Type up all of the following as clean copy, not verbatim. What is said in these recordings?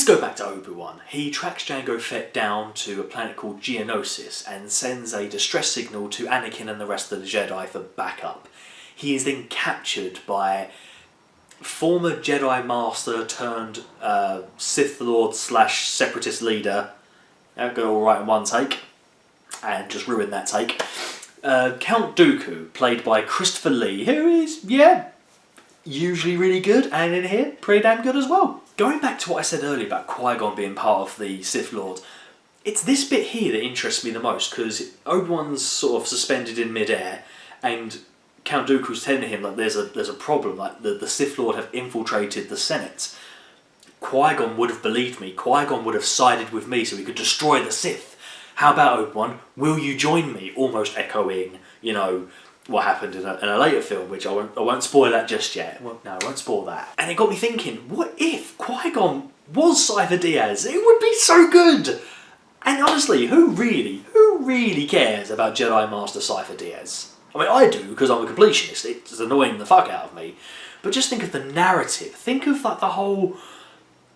go back to Obi-Wan. He tracks Jango Fett down to a planet called Geonosis and sends a distress signal to Anakin and the rest of the Jedi for backup. He is then captured by former Jedi Master turned Sith Lord / Separatist leader. That'll go all right in one take, and just ruin that take. Count Dooku, played by Christopher Lee, who is, usually really good, and in here, pretty damn good as well. Going back to what I said earlier about Qui-Gon being part of the Sith Lord, it's this bit here that interests me the most, because Obi-Wan's sort of suspended in mid-air, and Count Dooku's telling him like there's a problem, like the Sith Lord have infiltrated the Senate. Qui-Gon would have believed me. Qui-Gon would have sided with me so he could destroy the Sith. How about, Obi-Wan, will you join me? Almost echoing, what happened in a later film, which I won't spoil that just yet. Well, no, I won't spoil that. And it got me thinking, what if Qui-Gon was Cypher Diaz? It would be so good! And honestly, who really cares about Jedi Master Cypher Diaz? I mean, I do, because I'm a completionist. It's annoying the fuck out of me. But just think of the narrative. Think of like the whole...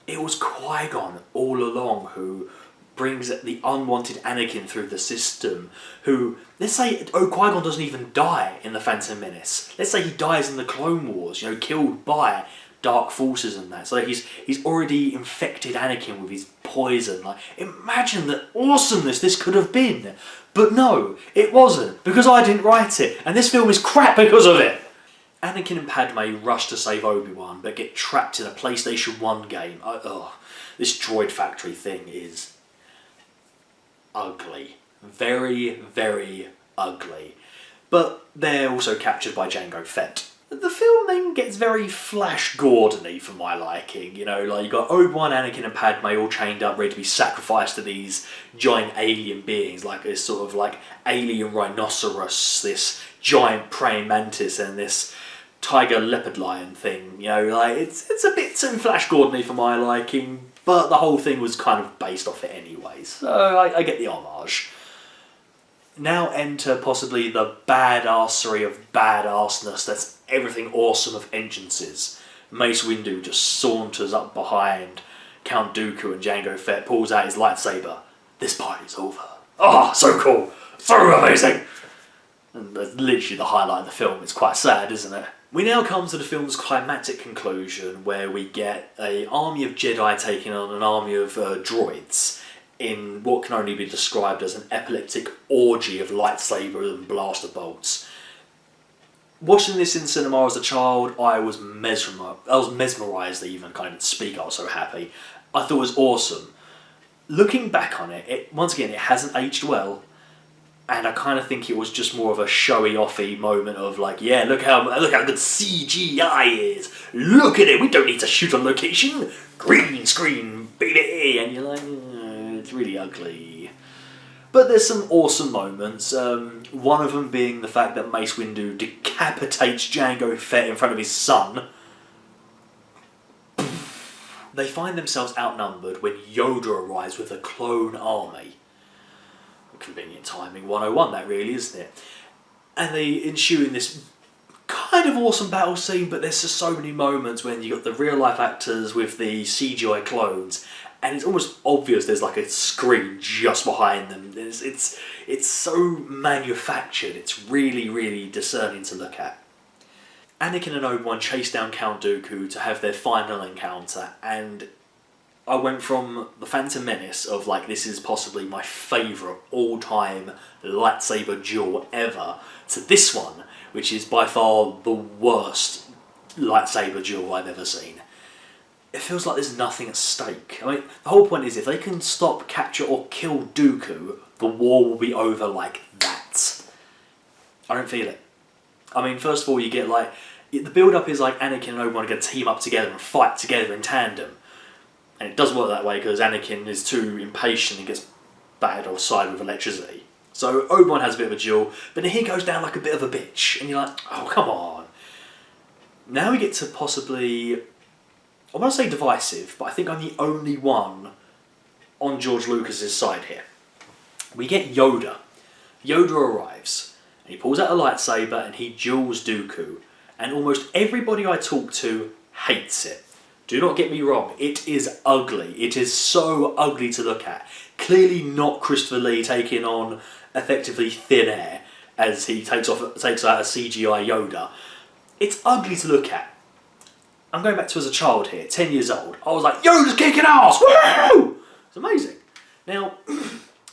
It was Qui-Gon all along who brings the unwanted Anakin through the system, who, let's say, Qui-Gon doesn't even die in The Phantom Menace. Let's say he dies in the Clone Wars, killed by dark forces and that. So he's already infected Anakin with his poison. Like, imagine the awesomeness this could have been. But no, it wasn't, because I didn't write it, and this film is crap because of it. Anakin and Padme rush to save Obi-Wan, but get trapped in a PlayStation 1 game. This droid factory thing is ugly. Very, very ugly. But they're also captured by Jango Fett. The film then gets very Flash Gordon-y for my liking. You got Obi-Wan, Anakin and Padme all chained up, ready to be sacrificed to these giant alien beings, like this sort of like alien rhinoceros, this giant praying mantis, and this tiger leopard lion thing. It's a bit too Flash Gordon-y for my liking, but the whole thing was kind of based off it anyway, so I get the homage. Now enter possibly the badassery of badassness that's everything awesome of entrances. Mace Windu just saunters up behind Count Dooku and Jango Fett, pulls out his lightsaber. This party's over. Oh, so cool. So amazing. And that's literally the highlight of the film. It's quite sad, isn't it? We now come to the film's climactic conclusion, where we get an army of Jedi taking on an army of droids in what can only be described as an epileptic orgy of lightsaber and blaster bolts. Watching this in cinema as a child, I was mesmerised even, can't even speak, I was so happy. I thought it was awesome. Looking back on it, once again, it hasn't aged well, and I kind of think it was just more of a showy-offy moment of like, yeah, look how good CGI is, look at it, we don't need to shoot on location, green screen, baby, and you're like, it's really ugly. But there's some awesome moments, one of them being the fact that Mace Windu decapitates Jango Fett in front of his son. They find themselves outnumbered when Yoda arrives with a clone army. Convenient timing 101, that really, isn't it? And they ensue in this kind of awesome battle scene, but there's just so many moments when you got the real life actors with the CGI clones, and it's almost obvious there's like a screen just behind them. It's so manufactured, it's really, really discerning to look at. Anakin and Obi-Wan chase down Count Dooku to have their final encounter, and I went from The Phantom Menace of like, this is possibly my favourite all-time lightsaber duel ever, to this one, which is by far the worst lightsaber duel I've ever seen. It feels like there's nothing at stake. I mean, the whole point is if they can stop, capture or kill Dooku, the war will be over like that. I don't feel it. I mean, first of all, you get like, the build-up is like Anakin and Obi-Wan are going to team up together and fight together in tandem. And it doesn't work that way because Anakin is too impatient and gets battered offside with electricity. So Obi-Wan has a bit of a duel, but then he goes down like a bit of a bitch. And you're like, oh, come on. Now we get to possibly, I want to say divisive, but I think I'm the only one on George Lucas's side here. We get Yoda. Yoda arrives, and he pulls out a lightsaber and he duels Dooku. And almost everybody I talk to hates it. Do not get me wrong, it is ugly. It is so ugly to look at. Clearly not Christopher Lee taking on effectively thin air as he takes out a CGI Yoda. It's ugly to look at. I'm going back to as a child here, 10 years old. I was like, Yoda's kicking ass! Woo! It's amazing. Now,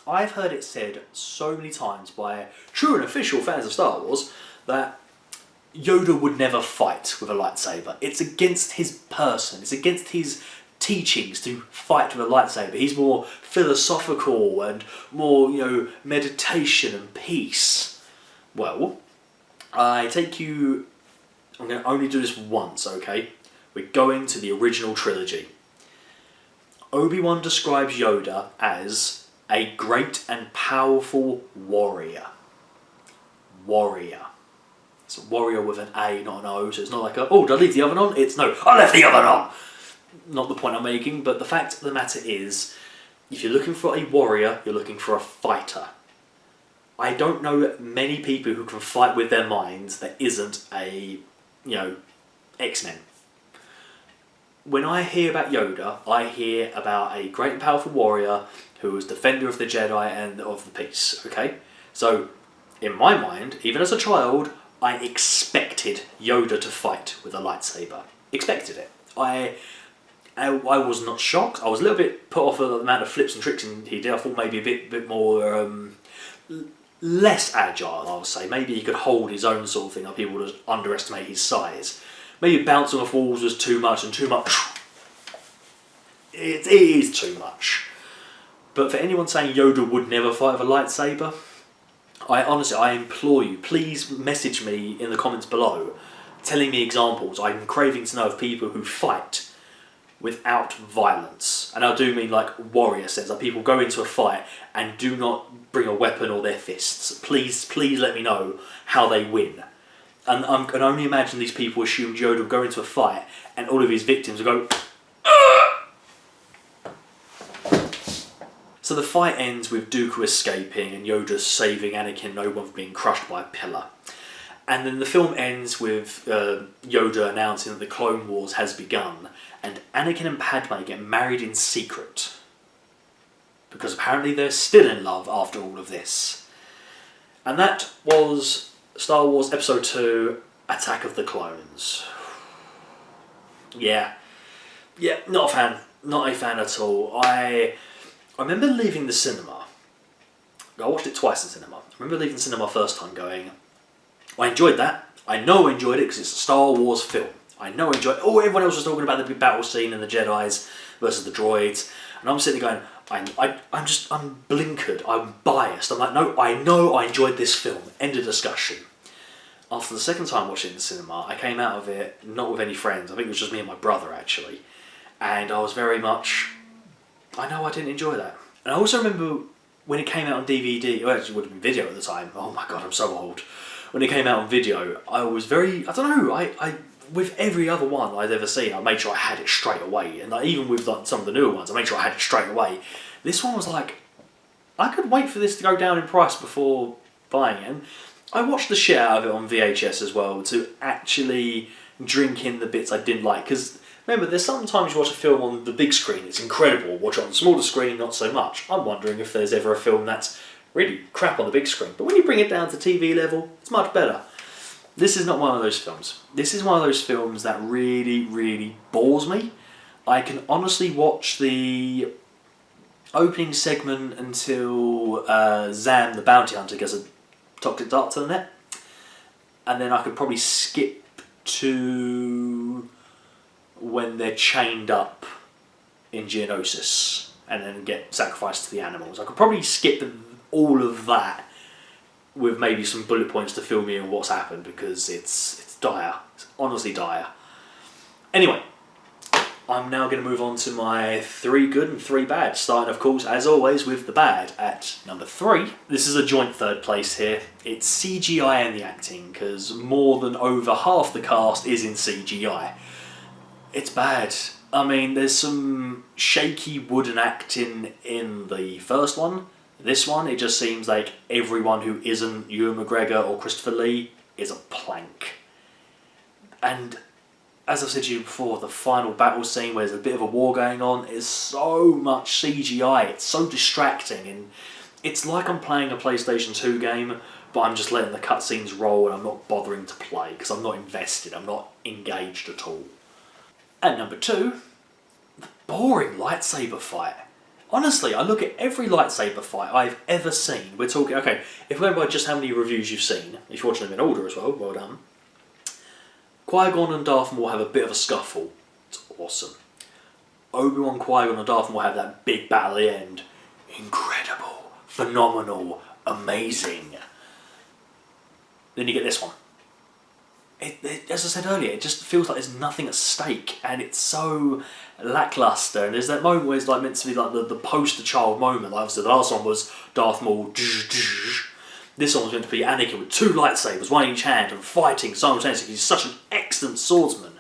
I've heard it said so many times by true and official fans of Star Wars that Yoda would never fight with a lightsaber. It's against his person. It's against his teachings to fight with a lightsaber. He's more philosophical and more, meditation and peace. Well, I take you... I'm going to only do this once, okay? We're going to the original trilogy. Obi-Wan describes Yoda as a great and powerful warrior. Warrior. It's a warrior with an A, not an O, so it's not like did I leave the oven on? It's no, I left the oven on! Not the point I'm making, but the fact of the matter is, if you're looking for a warrior, you're looking for a fighter. I don't know many people who can fight with their minds that isn't a, X-Men. When I hear about Yoda, I hear about a great and powerful warrior who was defender of the Jedi and of the peace, okay? So, in my mind, even as a child, I expected Yoda to fight with a lightsaber. Expected it. I was not shocked. I was a little bit put off at the amount of flips and tricks he did. I thought maybe a bit more less agile, I would say. Maybe he could hold his own sort of thing. People would underestimate his size. Maybe bouncing off walls was too much and too much. It is too much. But for anyone saying Yoda would never fight with a lightsaber, I implore you, please message me in the comments below telling me examples. I'm craving to know of people who fight without violence. And I do mean like warrior sense, like people go into a fight and do not bring a weapon or their fists. Please let me know how they win. And I can only imagine these people assumed Yoda would go into a fight and all of his victims would go... So the fight ends with Dooku escaping and Yoda saving Anakin and Obi-Wan from being crushed by a pillar. And then the film ends with Yoda announcing that the Clone Wars has begun and Anakin and Padme get married in secret. Because apparently they're still in love after all of this. And that was Star Wars Episode 2, Attack of the Clones. Yeah, not a fan. Not a fan at all. I remember leaving the cinema. I watched it twice in cinema. I remember leaving the cinema first time going, I enjoyed that. I know I enjoyed it because it's a Star Wars film. I know I enjoyed it. Oh, everyone else was talking about the big battle scene and the Jedis versus the droids. And I'm sitting there going, I'm blinkered. I'm biased. I'm like, no, I know I enjoyed this film. End of discussion. After the second time watching it in the cinema, I came out of it not with any friends. I think it was just me and my brother, actually. And I was very much... I know I didn't enjoy that. And I also remember when it came out on DVD, well, actually it would have been video at the time. Oh my god, I'm so old. When it came out on video, I was very, I don't know, I with every other one I'd ever seen, I made sure I had it straight away. And even with like, some of the newer ones, I made sure I had it straight away. This one was like, I could wait for this to go down in price before buying it. And I watched the shit out of it on VHS as well to actually drink in the bits I didn't like. Because remember, there's sometimes you watch a film on the big screen, it's incredible. Watch it on the smaller screen, not so much. I'm wondering if there's ever a film that's really crap on the big screen. But when you bring it down to TV level, it's much better. This is not one of those films. This is one of those films that really, really bores me. I can honestly watch the opening segment until Zam, the bounty hunter, gets a toxic dart to the net. And then I could probably skip to when they're chained up in Geonosis and then get sacrificed to the animals. I could probably skip all of that with maybe some bullet points to fill me in what's happened because it's dire. It's honestly dire. Anyway, I'm now going to move on to my 3 good and 3 bad, starting of course as always with the bad at number 3. This is a joint third place here. It's CGI and the acting, because more than over half the cast is in CGI. It's bad. I mean, there's some shaky wooden acting in the first one. This one, it just seems like everyone who isn't Ewan McGregor or Christopher Lee is a plank. And as I've said to you before, the final battle scene where there's a bit of a war going on is so much CGI. It's so distracting, and it's like I'm playing a PlayStation 2 game, but I'm just letting the cutscenes roll and I'm not bothering to play because I'm not invested, I'm not engaged at all. And number 2, the boring lightsaber fight. Honestly, I look at every lightsaber fight I've ever seen. We're talking, okay, if we're going by just how many reviews you've seen, if you're watching them in order as well, well done. Qui-Gon and Darth Maul have a bit of a scuffle. It's awesome. Obi-Wan, Qui-Gon and Darth Maul have that big battle at the end. Incredible, phenomenal, amazing. Then you get this one. As I said earlier, it just feels like there's nothing at stake, and it's so lackluster. And there's that moment where it's like meant to be like the poster child moment. Like obviously the last one was Darth Maul. This one was meant to be Anakin with 2 lightsabers, one in each hand, and fighting simultaneously. He's such an excellent swordsman.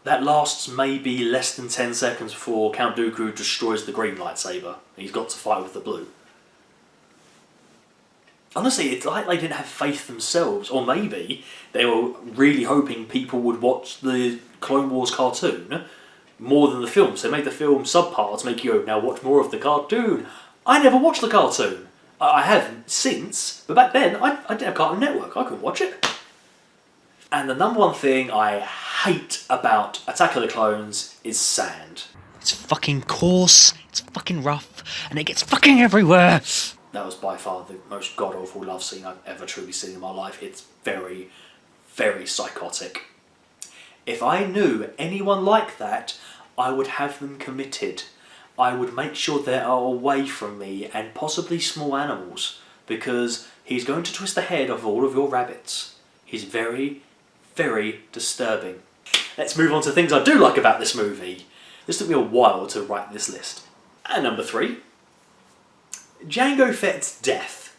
That lasts maybe less than 10 seconds before Count Dooku destroys the green lightsaber. He's got to fight with the blue. Honestly, it's like they didn't have faith themselves, or maybe they were really hoping people would watch the Clone Wars cartoon more than the film. So they made the film subpar to make you go, now watch more of the cartoon. I never watched the cartoon. I haven't since, but back then I didn't have Cartoon Network. I couldn't watch it. And the number one thing I hate about Attack of the Clones is sand. It's fucking coarse, it's fucking rough, and it gets fucking everywhere. That was by far the most god-awful love scene I've ever truly seen in my life. It's very, very psychotic. If I knew anyone like that, I would have them committed. I would make sure they are away from me and possibly small animals, because he's going to twist the head of all of your rabbits. He's very, very disturbing. Let's move on to things I do like about this movie. This took me a while to write this list. And number 3, Jango Fett's death.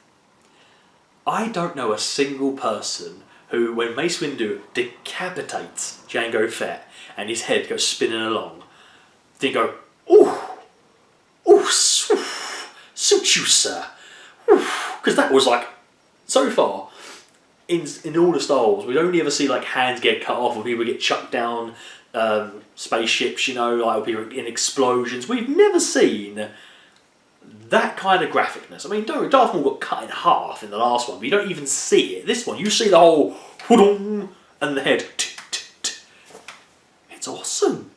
I don't know a single person who, when Mace Windu decapitates Jango Fett and his head goes spinning along, didn't go, ooh, suit you, sir. Because that was like, so far, in all the Star Wars, we only ever see like hands get cut off or people get chucked down spaceships, you know, like people in explosions. We've never seen that kind of graphicness. I mean, Darth Maul got cut in half in the last one, but you don't even see it. This one, you see the whole whoodum and the head. It's awesome.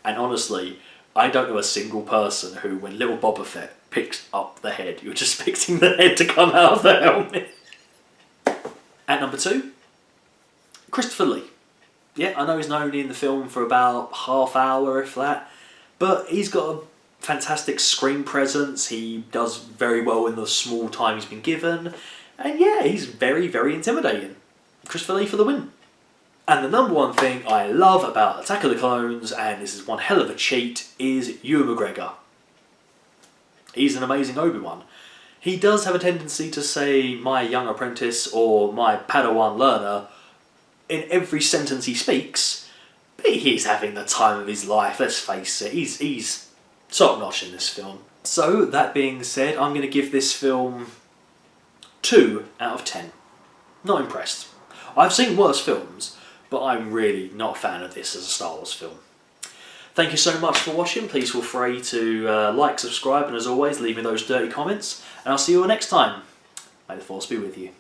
And honestly, I don't know a single person who, when little Boba Fett picks up the head, you're just expecting the head to come out of the helmet. At number 2, Christopher Lee. Yeah, I know he's only in the film for about half hour, if that, but he's got a fantastic screen presence. He does very well in the small time he's been given, and yeah, he's very, very intimidating. Christopher Lee for the win. And the number one thing I love about Attack of the Clones, and this is one hell of a cheat, is Ewan McGregor. He's an amazing Obi-Wan. He does have a tendency to say "my young apprentice" or "my Padawan learner" in every sentence he speaks, but he's having the time of his life, let's face it. He's top-notch in this film. So, that being said, I'm going to give this film 2 out of 10. Not impressed. I've seen worse films, but I'm really not a fan of this as a Star Wars film. Thank you so much for watching. Please feel free to like, subscribe, and as always, leave me those dirty comments. And I'll see you all next time. May the Force be with you.